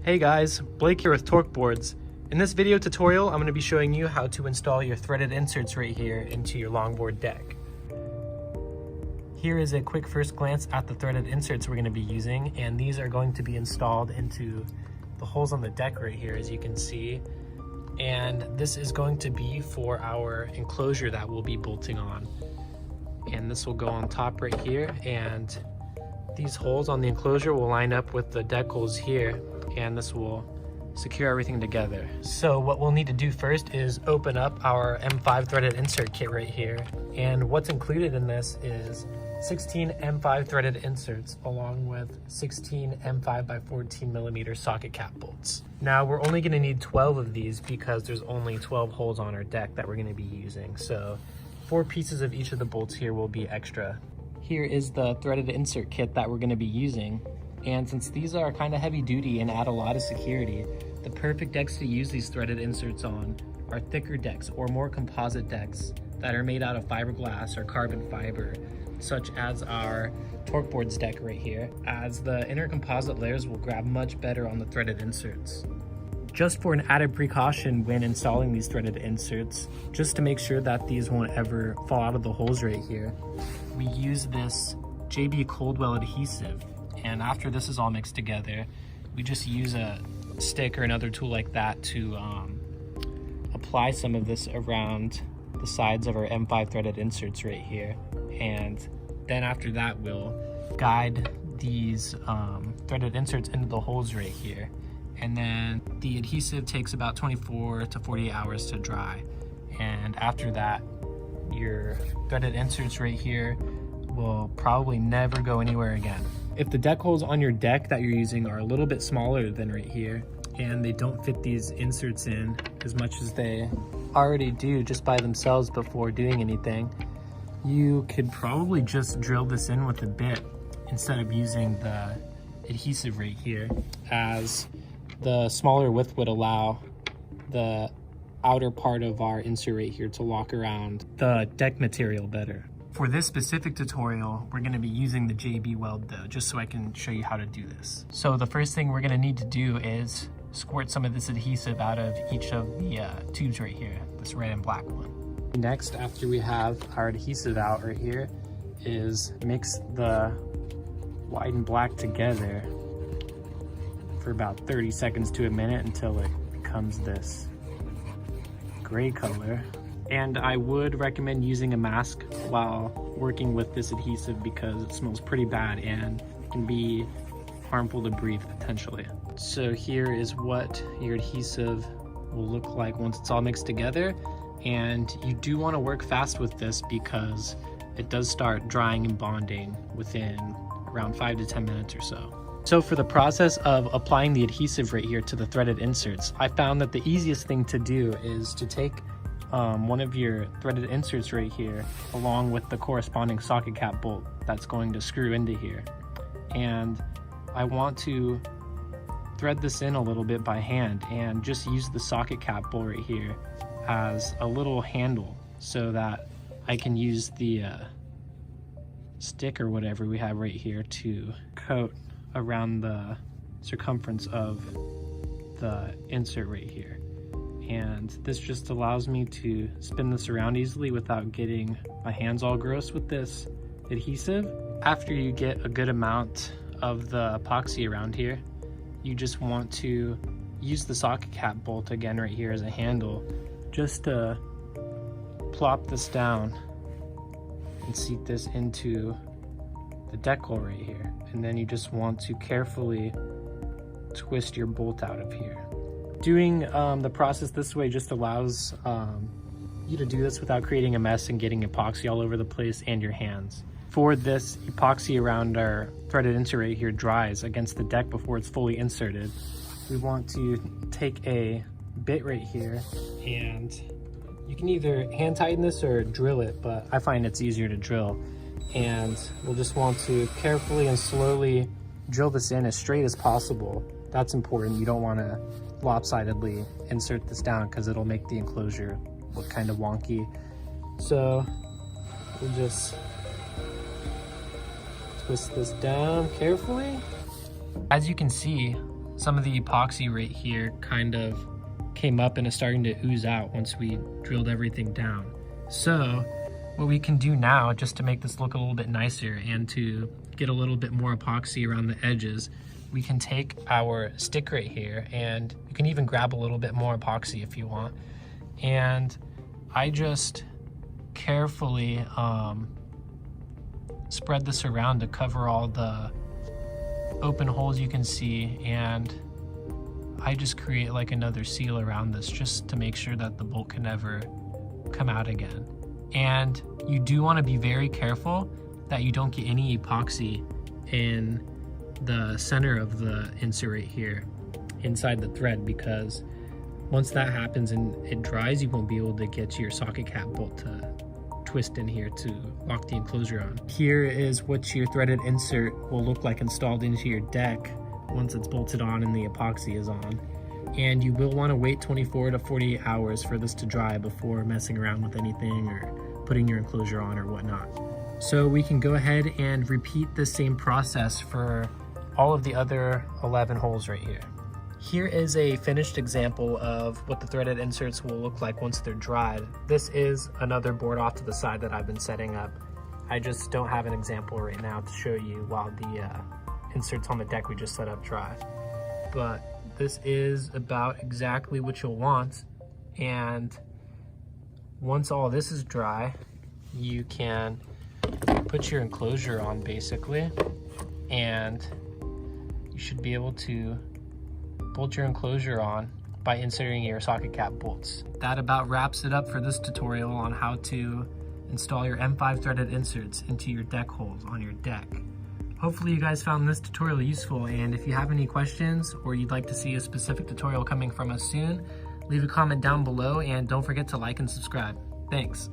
Hey guys, Blake here with torqueboards. In this video tutorial, I'm going to be showing you how to install your threaded inserts right here into your longboard deck. Here is a quick first glance at the threaded inserts we're going to be using, and these are going to be installed into the holes on the deck right here, as you can see. And this is going to be for our enclosure that we'll be bolting on. And this will go on top right here, and these holes on the enclosure will line up with the deck holes here, and this will secure everything together. So what we'll need to do first is open up our M5 threaded insert kit right here. And what's included in this is 16 M5 threaded inserts along with 16 M5 by 14 millimeter socket cap bolts. Now we're only gonna need 12 of these because there's only 12 holes on our deck that we're gonna be using. So 4 pieces of each of the bolts here will be extra. Here is the threaded insert kit that we're gonna be using. And since these are kind of heavy duty and add a lot of security, the perfect decks to use these threaded inserts on are thicker decks or more composite decks that are made out of fiberglass or carbon fiber, such as our torqueboards deck right here, as the inner composite layers will grab much better on the threaded inserts. Just for an added precaution when installing these threaded inserts, just to make sure that these won't ever fall out of the holes right here, we use this JB Coldwell adhesive. And after this is all mixed together, we just use a stick or another tool like that to apply some of this around the sides of our M5 threaded inserts right here. And then after that, we'll guide these threaded inserts into the holes right here. And then the adhesive takes about 24 to 48 hours to dry. And after that, your threaded inserts right here will probably never go anywhere again. If the deck holes on your deck that you're using are a little bit smaller than right here, and they don't fit these inserts in as much as they already do just by themselves before doing anything, you could probably just drill this in with a bit instead of using the adhesive right here, as the smaller width would allow the outer part of our insert right here to lock around the deck material better. For this specific tutorial, we're gonna be using the JB Weld though, just so I can show you how to do this. So the first thing we're gonna need to do is squirt some of this adhesive out of each of the tubes right here, this red and black one. Next, after we have our adhesive out right here, is mix the white and black together for about 30 seconds to a minute until it becomes this gray color. And I would recommend using a mask while working with this adhesive because it smells pretty bad and can be harmful to breathe potentially. So here is what your adhesive will look like once it's all mixed together. And you do want to work fast with this because it does start drying and bonding within around 5 to 10 minutes or so. So for the process of applying the adhesive right here to the threaded inserts, I found that the easiest thing to do is to take one of your threaded inserts right here along with the corresponding socket cap bolt that's going to screw into here. And I want to thread this in a little bit by hand and just use the socket cap bolt right here as a little handle so that I can use the stick or whatever we have right here to coat around the circumference of the insert right here. And this just allows me to spin this around easily without getting my hands all gross with this adhesive. After you get a good amount of the epoxy around here, you just want to use the socket cap bolt again right here as a handle just to plop this down and seat this into the deck hole right here. And then you just want to carefully twist your bolt out of here. Doing the process this way just allows you to do this without creating a mess and getting epoxy all over the place and your hands. For this epoxy around our threaded insert right here dries against the deck before it's fully inserted, we want to take a bit right here, and you can either hand tighten this or drill it, but I find it's easier to drill. And we'll just want to carefully and slowly drill this in as straight as possible. That's important. You don't want to lopsidedly insert this down because it'll make the enclosure look kind of wonky. So we'll just twist this down carefully. As you can see, some of the epoxy right here kind of came up and is starting to ooze out once we drilled everything down. So what we can do now, just to make this look a little bit nicer and to get a little bit more epoxy around the edges, we can take our stick right here, and you can even grab a little bit more epoxy if you want. And I just carefully spread this around to cover all the open holes you can see, and I just create like another seal around this just to make sure that the bolt can never come out again. And you do want to be very careful that you don't get any epoxy in the center of the insert right here inside the thread, because once that happens and it dries, you won't be able to get your socket cap bolt to twist in here to lock the enclosure on. Here is what your threaded insert will look like installed into your deck once it's bolted on and the epoxy is on. And you will want to wait 24 to 48 hours for this to dry before messing around with anything or putting your enclosure on or whatnot. So we can go ahead and repeat the same process for all of the other 11 holes right here. Here is a finished example of what the threaded inserts will look like once they're dried. This is another board off to the side that I've been setting up. I just don't have an example right now to show you while the inserts on the deck we just set up dry. But this is about exactly what you'll want. And once all this is dry, you can put your enclosure on basically, and you should be able to bolt your enclosure on by inserting your socket cap bolts. That about wraps it up for this tutorial on how to install your M5 threaded inserts into your deck holes on your deck. Hopefully you guys found this tutorial useful, and if you have any questions or you'd like to see a specific tutorial coming from us soon, leave a comment down below and don't forget to like and subscribe. Thanks.